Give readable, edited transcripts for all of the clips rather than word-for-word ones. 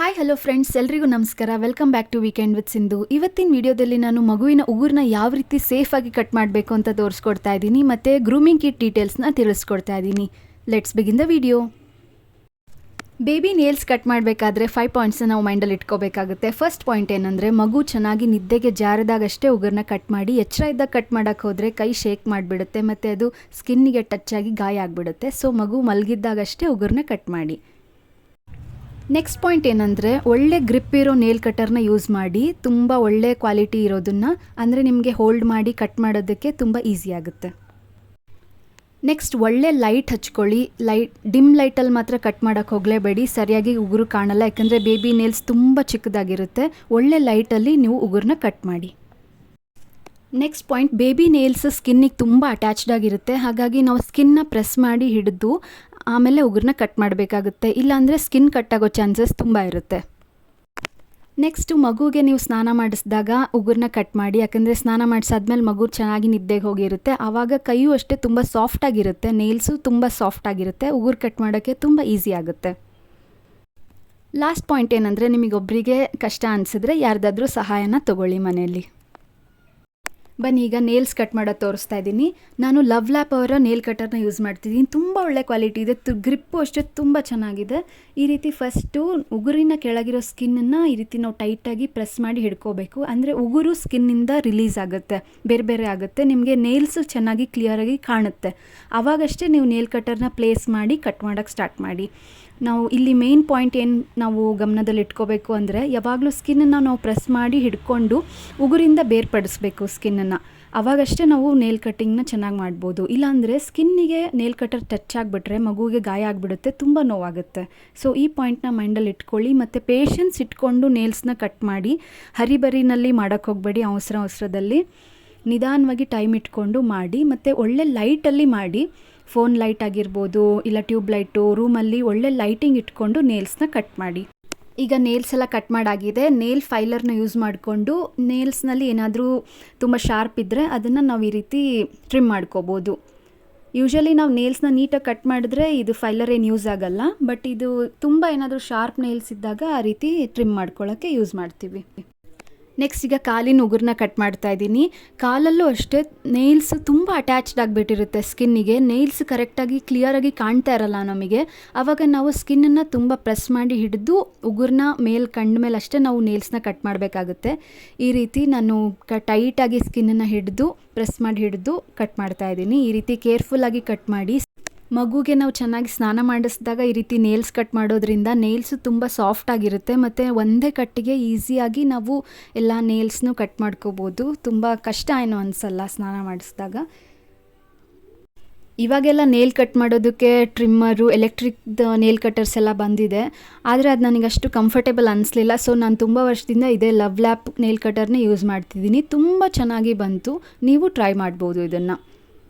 Hi hello friends, ಎಲ್ರಿಗೂ ನಮಸ್ಕಾರ. Welcome back to weekend with Sindhu. ಇವತ್ತಿನ ವಿಡಿಯೋದಲ್ಲಿ ನಾನು ಮಗುವಿನ ಉಗುರನ್ನ ಯಾವ ರೀತಿ ಸೇಫಾಗಿ ಕಟ್ ಮಾಡಬೇಕು ಅಂತ ತೋರಿಸ್ಕೊಡ್ತಾ ಇದ್ದೀನಿ ಮತ್ತು ಗ್ರೂಮಿಂಗ್ ಕಿಟ್ ಡೀಟೇಲ್ಸ್ನ ತಿಳಿಸ್ಕೊಡ್ತಾ ಇದ್ದೀನಿ. Let's begin the video. Baby nails cut ಮಾಡಬೇಕಾದ್ರೆ 5 ಪಾಯಿಂಟ್ಸ್ನ ನಾವು ಮೈಂಡಲ್ಲಿ ಇಟ್ಕೋಬೇಕಾಗುತ್ತೆ. ಫಸ್ಟ್ ಪಾಯಿಂಟ್ ಏನಂದರೆ, ಮಗು ಚೆನ್ನಾಗಿ ನಿದ್ದೆಗೆ ಜಾರದಾಗಷ್ಟೇ ಉಗುರನ್ನ ಕಟ್ ಮಾಡಿ. ಎಚ್ಚರ ಇದ್ದಾಗ ಕಟ್ ಮಾಡೋಕ್ಕೆ ಹೋದರೆ ಕೈ ಶೇಕ್ ಮಾಡಿಬಿಡುತ್ತೆ ಮತ್ತು ಅದು ಸ್ಕಿನ್ನಿಗೆ ಟಚ್ ಆಗಿ ಗಾಯ ಆಗಿಬಿಡುತ್ತೆ. ಸೊ ಮಗು ಮಲಗಿದ್ದಾಗಷ್ಟೇ ಉಗುರನ್ನ ಕಟ್ ಮಾಡಿ. ನೆಕ್ಸ್ಟ್ ಪಾಯಿಂಟ್ ಏನಂದರೆ, ಒಳ್ಳೆ ಗ್ರಿಪ್ ಇರೋ ನೇಲ್ ಕಟರ್ನ ಯೂಸ್ ಮಾಡಿ. ತುಂಬ ಒಳ್ಳೆ ಕ್ವಾಲಿಟಿ ಇರೋದನ್ನು, ಅಂದರೆ ನಿಮಗೆ ಹೋಲ್ಡ್ ಮಾಡಿ ಕಟ್ ಮಾಡೋದಕ್ಕೆ ತುಂಬ ಈಸಿ ಆಗುತ್ತೆ. ನೆಕ್ಸ್ಟ್, ಒಳ್ಳೆ ಲೈಟ್ ಹಚ್ಕೊಳ್ಳಿ. ಡಿಮ್ ಲೈಟಲ್ಲಿ ಮಾತ್ರ ಕಟ್ ಮಾಡೋಕ್ಕೆ ಹೋಗಲೇಬೇಡಿ, ಸರಿಯಾಗಿ ಉಗುರು ಕಾಣಲ್ಲ. ಯಾಕಂದರೆ ಬೇಬಿ ನೇಲ್ಸ್ ತುಂಬ ಚಿಕ್ಕದಾಗಿರುತ್ತೆ. ಒಳ್ಳೆ ಲೈಟಲ್ಲಿ ನೀವು ಉಗುರನ್ನ ಕಟ್ ಮಾಡಿ. ನೆಕ್ಸ್ಟ್ ಪಾಯಿಂಟ್, ಬೇಬಿ ನೇಲ್ಸ್ ಸ್ಕಿನ್ನಿಗೆ ತುಂಬ ಅಟ್ಯಾಚ್ಡ್ ಆಗಿರುತ್ತೆ. ಹಾಗಾಗಿ ನಾವು ಸ್ಕಿನ್ನ ಪ್ರೆಸ್ ಮಾಡಿ ಹಿಡಿದು ಆಮೇಲೆ ಉಗುರನ್ನ ಕಟ್ ಮಾಡಬೇಕಾಗುತ್ತೆ. ಇಲ್ಲಾಂದರೆ ಸ್ಕಿನ್ ಕಟ್ಟಾಗೋ ಚಾನ್ಸಸ್ ತುಂಬ ಇರುತ್ತೆ. ನೆಕ್ಸ್ಟು, ಮಗುಗೆ ನೀವು ಸ್ನಾನ ಮಾಡಿಸಿದಾಗ ಉಗುರನ್ನ ಕಟ್ ಮಾಡಿ. ಯಾಕಂದರೆ ಸ್ನಾನ ಮಾಡಿಸಾದ್ಮೇಲೆ ಮಗು ಚೆನ್ನಾಗಿ ನಿದ್ದೆಗೆ ಹೋಗಿರುತ್ತೆ. ಆವಾಗ ಕೈಯೂ ಅಷ್ಟೇ ತುಂಬ ಸಾಫ್ಟಾಗಿರುತ್ತೆ, ನೇಲ್ಸು ತುಂಬ ಸಾಫ್ಟಾಗಿರುತ್ತೆ. ಉಗುರು ಕಟ್ ಮಾಡೋಕ್ಕೆ ತುಂಬ ಈಸಿ ಆಗುತ್ತೆ. ಲಾಸ್ಟ್ ಪಾಯಿಂಟ್ ಏನಂದರೆ, ನಿಮಗೊಬ್ಬರಿಗೆ ಕಷ್ಟ ಅನಿಸಿದ್ರೆ ಯಾರ್ದಾದ್ರೂ ಸಹಾಯನ ತಗೊಳ್ಳಿ ಮನೆಯಲ್ಲಿ. ಬನ್ನಿ ಈಗ ನೇಲ್ಸ್ ಕಟ್ ಮಾಡೋದು ತೋರಿಸ್ತಾ ಇದ್ದೀನಿ. ನಾನು ಲವ್ ಲ್ಯಾಪ್ ಅವರ ನೇಲ್ ಕಟರ್ನ ಯೂಸ್ ಮಾಡ್ತಿದ್ದೀನಿ. ತುಂಬ ಒಳ್ಳೆ ಕ್ವಾಲಿಟಿ ಇದೆ, ಗ್ರಿಪ್ಪು ಅಷ್ಟೇ ತುಂಬ ಚೆನ್ನಾಗಿದೆ. ಈ ರೀತಿ ಫಸ್ಟು ಉಗುರಿನ ಕೆಳಗಿರೋ ಸ್ಕಿನ್ನನ್ನು ಈ ರೀತಿ ನಾವು ಟೈಟಾಗಿ ಪ್ರೆಸ್ ಮಾಡಿ ಹಿಡ್ಕೋಬೇಕು. ಅಂದರೆ ಉಗುರು ಸ್ಕಿನ್ನಿಂದ ರಿಲೀಸ್ ಆಗುತ್ತೆ, ಬೇರೆ ಬೇರೆ ಆಗುತ್ತೆ. ನಿಮಗೆ ನೇಲ್ಸು ಚೆನ್ನಾಗಿ ಕ್ಲಿಯರಾಗಿ ಕಾಣುತ್ತೆ. ಆವಾಗಷ್ಟೇ ನೀವು ನೇಲ್ ಕಟರ್ನ ಪ್ಲೇಸ್ ಮಾಡಿ ಕಟ್ ಮಾಡೋಕ್ಕೆ ಸ್ಟಾರ್ಟ್ ಮಾಡಿ. ನಾವು ಇಲ್ಲಿ ಮೇನ್ ಪಾಯಿಂಟ್ ಏನು ನಾವು ಗಮನದಲ್ಲಿ ಇಟ್ಕೋಬೇಕು ಅಂದರೆ, ಯಾವಾಗಲೂ ಸ್ಕಿನ್ನನ್ನು ನಾವು ಪ್ರೆಸ್ ಮಾಡಿ ಹಿಡ್ಕೊಂಡು ಉಗುರಿಂದ ಬೇರ್ಪಡಿಸ್ಬೇಕು ಸ್ಕಿನ್ನನ್ನು. ಆವಾಗಷ್ಟೇ ನಾವು ನೇಲ್ ಕಟ್ಟಿಂಗ್ನ ಚೆನ್ನಾಗಿ ಮಾಡ್ಬೋದು. ಇಲ್ಲಾಂದರೆ ಸ್ಕಿನ್ನಿಗೆ ನೇಲ್ ಕಟರ್ ಟಚ್ ಆಗಿಬಿಟ್ರೆ ಮಗುವಿಗೆ ಗಾಯ ಆಗಿಬಿಡುತ್ತೆ, ತುಂಬ ನೋವಾಗುತ್ತೆ. ಸೊ ಈ ಪಾಯಿಂಟ್ನ ಮೈಂಡಲ್ಲಿ ಇಟ್ಕೊಳ್ಳಿ ಮತ್ತು ಪೇಷನ್ಸ್ ಇಟ್ಕೊಂಡು ನೇಲ್ಸ್ನ ಕಟ್ ಮಾಡಿ. ಹರಿಬರಿನಲ್ಲಿ ಮಾಡೋಕ್ಕೆ ಹೋಗಬೇಡಿ, ಅವಸರದಲ್ಲಿ ನಿಧಾನವಾಗಿ ಟೈಮ್ ಇಟ್ಕೊಂಡು ಮಾಡಿ. ಮತ್ತು ಒಳ್ಳೆ ಲೈಟಲ್ಲಿ ಮಾಡಿ. ಫೋನ್ ಲೈಟ್ ಆಗಿರ್ಬೋದು, ಇಲ್ಲ ಟ್ಯೂಬ್ ಲೈಟು, ರೂಮಲ್ಲಿ ಒಳ್ಳೆ ಲೈಟಿಂಗ್ ಇಟ್ಕೊಂಡು ನೇಲ್ಸ್ನ ಕಟ್ ಮಾಡಿ. ಈಗ ನೇಲ್ಸ್ ಎಲ್ಲ ಕಟ್ ಮಾಡಾಗಿದೆ. ನೇಲ್ ಫೈಲರ್ನ ಯೂಸ್ ಮಾಡಿಕೊಂಡು ನೇಲ್ಸ್ನಲ್ಲಿ ಏನಾದರೂ ತುಂಬ ಶಾರ್ಪ್ ಇದ್ದರೆ ಅದನ್ನು ನಾವು ಈ ರೀತಿ ಟ್ರಿಮ್ ಮಾಡ್ಕೋಬೋದು. ಯೂಶಲಿ ನಾವು ನೇಲ್ಸ್ನ ನೀಟಾಗಿ ಕಟ್ ಮಾಡಿದ್ರೆ ಇದು ಫೈಲರ್ ಏನು ಯೂಸ್ ಆಗೋಲ್ಲ. ಬಟ್ ಇದು ತುಂಬ ಏನಾದರೂ ಶಾರ್ಪ್ ನೇಲ್ಸ್ ಇದ್ದಾಗ ಆ ರೀತಿ ಟ್ರಿಮ್ ಮಾಡ್ಕೊಳ್ಳೋಕ್ಕೆ ಯೂಸ್ ಮಾಡ್ತೀವಿ. ನೆಕ್ಸ್ಟ್, ಈಗ ಕಾಲಿನ ಉಗುರನ್ನ ಕಟ್ ಮಾಡ್ತಾ ಇದ್ದೀನಿ. ಕಾಲಲ್ಲೂ ಅಷ್ಟೇ ನೇಲ್ಸ್ ತುಂಬ ಅಟ್ಯಾಚ್ಡ್ ಆಗಿಬಿಟ್ಟಿರುತ್ತೆ ಸ್ಕಿನ್ನಿಗೆ. ನೇಲ್ಸ್ ಕರೆಕ್ಟಾಗಿ ಕ್ಲಿಯರಾಗಿ ಕಾಣ್ತಾ ಇರಲ್ಲ ನಮಗೆ. ಆವಾಗ ನಾವು ಸ್ಕಿನ್ನನ್ನು ತುಂಬ ಪ್ರೆಸ್ ಮಾಡಿ ಹಿಡಿದು ಉಗುರನ್ನ ಕಂಡ ಮೇಲೆ ಅಷ್ಟೇ ನಾವು ನೇಲ್ಸ್ನ ಕಟ್ ಮಾಡಬೇಕಾಗುತ್ತೆ. ಈ ರೀತಿ ನಾನು ಟೈಟಾಗಿ ಸ್ಕಿನ್ನನ್ನು ಹಿಡಿದು ಪ್ರೆಸ್ ಮಾಡಿ ಹಿಡಿದು ಕಟ್ ಮಾಡ್ತಾ ಇದ್ದೀನಿ. ಈ ರೀತಿ ಕೇರ್ಫುಲ್ಲಾಗಿ ಕಟ್ ಮಾಡಿ. ಮಗುಗೆ ನಾವು ಚೆನ್ನಾಗಿ ಸ್ನಾನ ಮಾಡಿಸಿದಾಗ ಈ ರೀತಿ ನೇಲ್ಸ್ ಕಟ್ ಮಾಡೋದ್ರಿಂದ ನೇಲ್ಸು ತುಂಬ ಸಾಫ್ಟ್ ಆಗಿರುತ್ತೆ ಮತ್ತು ಒಂದೇ ಕಟ್ಟಿಗೆ ಈಸಿಯಾಗಿ ನಾವು ಎಲ್ಲ ನೇಲ್ಸ್ನೂ ಕಟ್ ಮಾಡ್ಕೋಬೋದು. ತುಂಬ ಕಷ್ಟ ಏನೋ ಅನಿಸಲ್ಲ ಸ್ನಾನ ಮಾಡಿಸಿದಾಗ. ಇವಾಗೆಲ್ಲ ನೇಲ್ ಕಟ್ ಮಾಡೋದಕ್ಕೆ ಟ್ರಿಮ್ಮರು, ಎಲೆಕ್ಟ್ರಿಕ್ದು ನೇಲ್ ಕಟರ್ಸ್ ಎಲ್ಲ ಬಂದಿದೆ. ಆದರೆ ಅದು ನನಗಷ್ಟು ಕಂಫರ್ಟೇಬಲ್ ಅನಿಸ್ಲಿಲ್ಲ. ಸೊ ನಾನು ತುಂಬ ವರ್ಷದಿಂದ ಇದೇ ಲವ್ ಲ್ಯಾಪ್ ನೇಲ್ ಕಟರ್ನೇ ಯೂಸ್ ಮಾಡ್ತಿದ್ದೀನಿ. ತುಂಬ ಚೆನ್ನಾಗಿ ಬಂತು, ನೀವು ಟ್ರೈ ಮಾಡ್ಬೋದು ಇದನ್ನು.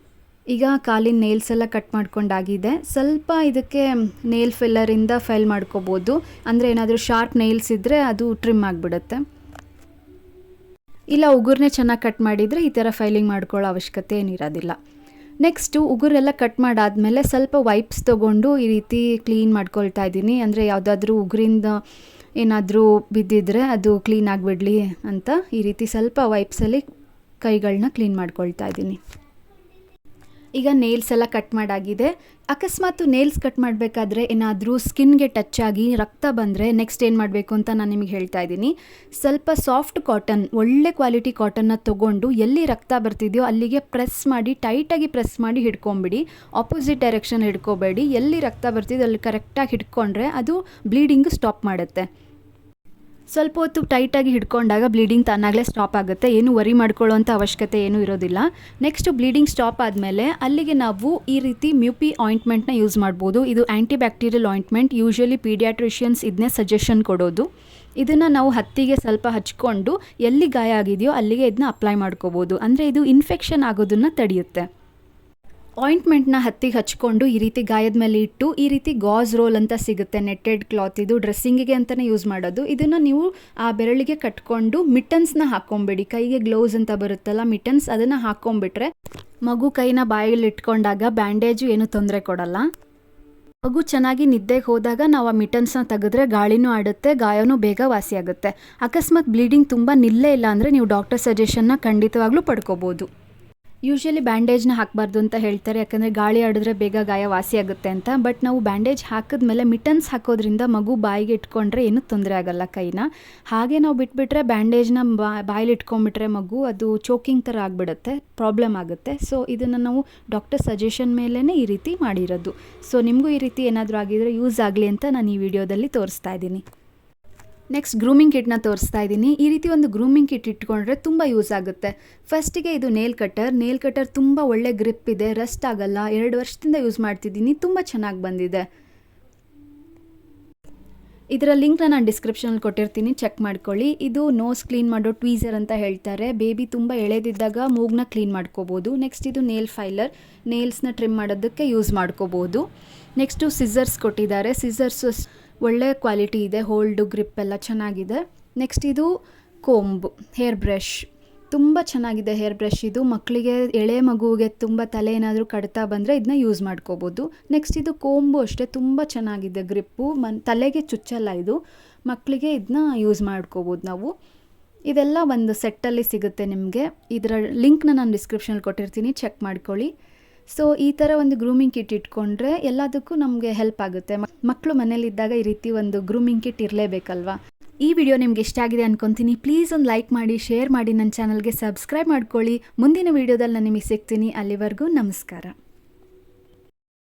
ಈಗ ಕಾಲಿನ ನೇಲ್ಸ್ ಎಲ್ಲ ಕಟ್ ಮಾಡ್ಕೊಂಡಾಗಿದೆ. ಸ್ವಲ್ಪ ಇದಕ್ಕೆ ನೇಲ್ ಫಿಲ್ಲರಿಂದ ಫೈಲ್ ಮಾಡ್ಕೋಬೋದು. ಅಂದರೆ ಏನಾದರೂ ಶಾರ್ಪ್ ನೇಲ್ಸ್ ಇದ್ದರೆ ಅದು ಟ್ರಿಮ್ ಆಗಿಬಿಡುತ್ತೆ. ಇಲ್ಲ ಉಗುರನ್ನೇ ಚೆನ್ನಾಗಿ ಕಟ್ ಮಾಡಿದರೆ ಈ ಥರ ಫೈಲಿಂಗ್ ಮಾಡ್ಕೊಳ್ಳೋ ಅವಶ್ಯಕತೆ ಏನಿರೋದಿಲ್ಲ. ನೆಕ್ಸ್ಟು ಉಗುರೆಲ್ಲ ಕಟ್ ಮಾಡಾದಮೇಲೆ ಸ್ವಲ್ಪ ವೈಪ್ಸ್ ತೊಗೊಂಡು ಈ ರೀತಿ ಕ್ಲೀನ್ ಮಾಡ್ಕೊಳ್ತಾ ಇದ್ದೀನಿ. ಅಂದರೆ ಯಾವುದಾದ್ರೂ ಉಗುರಿಂದ ಏನಾದರೂ ಬಿದ್ದಿದ್ರೆ ಅದು ಕ್ಲೀನ್ ಆಗಿಬಿಡಲಿ ಅಂತ ಈ ರೀತಿ ಸ್ವಲ್ಪ ವೈಪ್ಸಲ್ಲಿ ಕೈಗಳನ್ನ ಕ್ಲೀನ್ ಮಾಡ್ಕೊಳ್ತಾ ಇದ್ದೀನಿ. ಈಗ ನೇಲ್ಸ್ ಎಲ್ಲ ಕಟ್ ಮಾಡಾಗಿದೆ. ಅಕಸ್ಮಾತ್ ನೇಲ್ಸ್ ಕಟ್ ಮಾಡಬೇಕಾದ್ರೆ ಏನಾದರೂ ಸ್ಕಿನ್ಗೆ ಟಚ್ ಆಗಿ ರಕ್ತ ಬಂದರೆ ನೆಕ್ಸ್ಟ್ ಏನು ಮಾಡಬೇಕು ಅಂತ ನಾನು ನಿಮಗೆ ಹೇಳ್ತಾ ಇದ್ದೀನಿ. ಸ್ವಲ್ಪ ಸಾಫ್ಟ್ ಕಾಟನ್, ಒಳ್ಳೆ ಕ್ವಾಲಿಟಿ ಕಾಟನ್ನ ತೊಗೊಂಡು ಎಲ್ಲಿ ರಕ್ತ ಬರ್ತಿದೆಯೋ ಅಲ್ಲಿಗೆ ಪ್ರೆಸ್ ಮಾಡಿ, ಟೈಟಾಗಿ ಪ್ರೆಸ್ ಮಾಡಿ ಹಿಡ್ಕೊಂಬಿಡಿ. Opposite direction ಹಿಡ್ಕೋಬೇಡಿ. ಎಲ್ಲಿ ರಕ್ತ ಬರ್ತಿದೆಯೋ ಅಲ್ಲಿ ಕರೆಕ್ಟಾಗಿ ಹಿಡ್ಕೊಂಡ್ರೆ ಅದು ಬ್ಲೀಡಿಂಗ್ ಸ್ಟಾಪ್ ಮಾಡುತ್ತೆ. ಸ್ವಲ್ಪ ಹೊತ್ತು ಟೈಟಾಗಿ ಹಿಡ್ಕೊಂಡಾಗ ಬ್ಲೀಡಿಂಗ್ ತಾನಾಗಲೇ ಸ್ಟಾಪ್ ಆಗುತ್ತೆ. ಏನು ವರಿ ಮಾಡ್ಕೊಳ್ಳೋವಂಥ ಅವಶ್ಯಕತೆ ಏನೂ ಇರೋದಿಲ್ಲ. ನೆಕ್ಸ್ಟು ಬ್ಲೀಡಿಂಗ್ ಸ್ಟಾಪ್ ಆದಮೇಲೆ ಅಲ್ಲಿಗೆ ನಾವು ಈ ರೀತಿ ಮ್ಯೂಪಿ ಆಯಿಂಟ್ಮೆಂಟ್ನ ಯೂಸ್ ಮಾಡ್ಬೋದು. ಇದು anti bacterial ointment. Usually pediatricians ಇದನ್ನೇ ಸಜೆಷನ್ ಕೊಡೋದು. ಇದನ್ನು ನಾವು ಹತ್ತಿಗೆ ಸ್ವಲ್ಪ ಹಚ್ಕೊಂಡು ಎಲ್ಲಿ ಗಾಯ ಆಗಿದೆಯೋ ಅಲ್ಲಿಗೆ ಇದನ್ನ ಅಪ್ಲೈ ಮಾಡ್ಕೋಬೋದು. ಅಂದರೆ ಇದು ಇನ್ಫೆಕ್ಷನ್ ಆಗೋದನ್ನು ತಡೆಯುತ್ತೆ. ಆಯಿಂಟ್ಮೆಂಟ್ನ ಹತ್ತಿಗೆ ಹಚ್ಕೊಂಡು ಈ ರೀತಿ ಗಾಯದ ಮೇಲೆ ಇಟ್ಟು ಈ ರೀತಿ ಗಾಸ್ ರೋಲ್ ಅಂತ ಸಿಗುತ್ತೆ, ನೆಟ್ಟೆಡ್ ಕ್ಲಾತ್. ಇದು ಡ್ರೆಸ್ಸಿಂಗಿಗೆ ಅಂತಲೇ ಯೂಸ್ ಮಾಡೋದು. ಇದನ್ನು ನೀವು ಆ ಬೆರಳಿಗೆ ಕಟ್ಕೊಂಡು ಮಿಟನ್ಸ್ನ ಹಾಕ್ಕೊಂಬಿಡಿ. ಕೈಗೆ ಗ್ಲೌಸ್ ಅಂತ ಬರುತ್ತಲ್ಲ ಮಿಟನ್ಸ್, ಅದನ್ನು ಹಾಕ್ಕೊಂಬಿಟ್ರೆ ಮಗು ಕೈನ ಬಾಯಲ್ಲಿ ಇಟ್ಕೊಂಡಾಗ ಬ್ಯಾಂಡೇಜು ಏನೂ ತೊಂದರೆ ಕೊಡಲ್ಲ. ಮಗು ಚೆನ್ನಾಗಿ ನಿದ್ದೆಗೆ ಹೋದಾಗ ನಾವು ಆ ಮಿಟನ್ಸ್ನ ತೆಗೆದ್ರೆ ಗಾಳಿನೂ ಆಡುತ್ತೆ, ಗಾಯನೂ ಬೇಗ ವಾಸಿಯಾಗುತ್ತೆ. ಅಕಸ್ಮಾತ್ ಬ್ಲೀಡಿಂಗ್ ತುಂಬ ನಿಲ್ಲೇ ಇಲ್ಲ ಅಂದರೆ ನೀವು ಡಾಕ್ಟರ್ ಸಜೆಷನ್ನ ಖಂಡಿತವಾಗ್ಲೂ ಪಡ್ಕೋಬೋದು. ಯೂಶ್ವಲಿ ಬ್ಯಾಂಡೇಜ್ನ ಹಾಕಬಾರ್ದು ಅಂತ ಹೇಳ್ತಾರೆ, ಯಾಕಂದರೆ ಗಾಳಿ ಆಡಿದ್ರೆ ಬೇಗ ಗಾಯ ವಾಸಿಯಾಗುತ್ತೆ ಅಂತ. ಬಟ್ ನಾವು ಬ್ಯಾಂಡೇಜ್ ಹಾಕಿದ್ಮೇಲೆ ಮಿಟನ್ಸ್ ಹಾಕೋದ್ರಿಂದ ಮಗು ಬಾಯಿಗೆ ಇಟ್ಕೊಂಡ್ರೆ ಏನೂ ತೊಂದರೆ ಆಗೋಲ್ಲ ಕೈನ. ಹಾಗೆ ನಾವು ಬಿಟ್ಬಿಟ್ರೆ ಬ್ಯಾಂಡೇಜ್ನ ಬಾಯಲ್ಲಿ ಇಟ್ಕೊಂಡ್ಬಿಟ್ರೆ ಮಗು ಅದು ಚೋಕಿಂಗ್ ಥರ ಆಗಿಬಿಡುತ್ತೆ, ಪ್ರಾಬ್ಲಮ್ ಆಗುತ್ತೆ. ಸೊ ಇದನ್ನು ನಾವು ಡಾಕ್ಟರ್ ಸಜೆಷನ್ ಮೇಲೇ ಈ ರೀತಿ ಮಾಡಿರೋದು. ಸೊ ನಿಮಗೂ ಈ ರೀತಿ ಏನಾದರೂ ಆಗಿದರೆ ಯೂಸ್ ಆಗಲಿ ಅಂತ ನಾನು ಈ ವಿಡಿಯೋದಲ್ಲಿ ತೋರಿಸ್ತಾ ಇದ್ದೀನಿ. ನೆಕ್ಸ್ಟ್ ಗ್ರೂಮಿಂಗ್ ಕಿಟ್ನ ತೋರಿಸ್ತಾ ಇದ್ದೀನಿ. ಈ ರೀತಿ ಒಂದು ಗ್ರೂಮಿಂಗ್ ಕಿಟ್ ಇಟ್ಕೊಂಡ್ರೆ ತುಂಬ ಯೂಸ್ ಆಗುತ್ತೆ. ಫಸ್ಟಿಗೆ ಇದು ನೇಲ್ ಕಟರ್ ತುಂಬ ಒಳ್ಳೆ ಗ್ರಿಪ್ ಇದೆ, ರಸ್ಟ್ ಆಗಲ್ಲ. 2 ವರ್ಷದಿಂದ ಯೂಸ್ ಮಾಡ್ತಿದ್ದೀನಿ, ತುಂಬ ಚೆನ್ನಾಗಿ ಬಂದಿದೆ. ಇದರ ಲಿಂಕ್ನ ನಾನು ಡಿಸ್ಕ್ರಿಪ್ಷನಲ್ಲಿ ಕೊಟ್ಟಿರ್ತೀನಿ, ಚೆಕ್ ಮಾಡ್ಕೊಳ್ಳಿ. ಇದು ನೋಸ್ ಕ್ಲೀನ್ ಮಾಡೋ ಟ್ವೀಸರ್ ಅಂತ ಹೇಳ್ತಾರೆ. ಬೇಬಿ ತುಂಬ ಎಳೆದಿದ್ದಾಗ ಮೂಗ್ನ ಕ್ಲೀನ್ ಮಾಡ್ಕೋಬೋದು. ನೆಕ್ಸ್ಟ್ ಇದು ನೇಲ್ ಫೈಲರ್, ನೇಲ್ಸ್ನ ಟ್ರಿಮ್ ಮಾಡೋದಕ್ಕೆ ಯೂಸ್ ಮಾಡ್ಕೋಬೋದು. ನೆಕ್ಸ್ಟು ಸಿಸರ್ಸ್ ಕೊಟ್ಟಿದ್ದಾರೆ. ಸಿಸರ್ಸ್ ಒಳ್ಳೆ ಕ್ವಾಲಿಟಿ ಇದೆ, ಹೋಲ್ಡು ಗ್ರಿಪ್ ಎಲ್ಲ ಚೆನ್ನಾಗಿದೆ. ನೆಕ್ಸ್ಟ್ ಇದು ಕೋಂಬು, ಹೇರ್ ಬ್ರಷ್ ತುಂಬ ಚೆನ್ನಾಗಿದೆ. ಹೇರ್ ಬ್ರಷ್ ಇದು ಮಕ್ಕಳಿಗೆ, ಎಳೆ ಮಗುವಿಗೆ ತುಂಬ ತಲೆ ಏನಾದರೂ ಕಡ್ತಾ ಬಂದರೆ ಇದನ್ನ ಯೂಸ್ ಮಾಡ್ಕೋಬೋದು. ನೆಕ್ಸ್ಟ್ ಇದು ಕೋಂಬು ಅಷ್ಟೇ ತುಂಬ ಚೆನ್ನಾಗಿದೆ, ಗ್ರಿಪ್ಪು ತಲೆಗೆ ಚುಚ್ಚಲ್ಲ ಇದು. ಮಕ್ಕಳಿಗೆ ಇದನ್ನ ಯೂಸ್ ಮಾಡ್ಕೋಬೋದು ನಾವು. ಇದೆಲ್ಲ ಒಂದು ಸೆಟ್ಟಲ್ಲಿ ಸಿಗುತ್ತೆ ನಿಮಗೆ. ಇದರ ಲಿಂಕ್ನ ನಾನು ಡಿಸ್ಕ್ರಿಪ್ಷನಲ್ಲಿ ಕೊಟ್ಟಿರ್ತೀನಿ, ಚೆಕ್ ಮಾಡ್ಕೊಳ್ಳಿ. ಸೊ ಈ ಥರ ಒಂದು ಗ್ರೂಮಿಂಗ್ ಕಿಟ್ ಇಟ್ಕೊಂಡ್ರೆ ಎಲ್ಲದಕ್ಕೂ ನಮಗೆ ಹೆಲ್ಪ್ ಆಗುತ್ತೆ. ಮಕ್ಕಳು ಮನೇಲಿದ್ದಾಗ ಈ ರೀತಿ ಒಂದು ಗ್ರೂಮಿಂಗ್ ಕಿಟ್ ಇರಲೇಬೇಕಲ್ವಾ. ಈ ವಿಡಿಯೋ ನಿಮ್ಗೆ ಇಷ್ಟ ಆಗಿದೆ ಅನ್ಕೊತೀನಿ. ಪ್ಲೀಸ್ ಒಂದು ಲೈಕ್ ಮಾಡಿ, ಶೇರ್ ಮಾಡಿ, ನನ್ನ ಚಾನಲ್ಗೆ ಸಬ್ಸ್ಕ್ರೈಬ್ ಮಾಡ್ಕೊಳ್ಳಿ. ಮುಂದಿನ ವಿಡಿಯೋದಲ್ಲಿ ನಾನು ನಿಮಗೆ ಸಿಗ್ತೀನಿ. ಅಲ್ಲಿವರೆಗೂ ನಮಸ್ಕಾರ.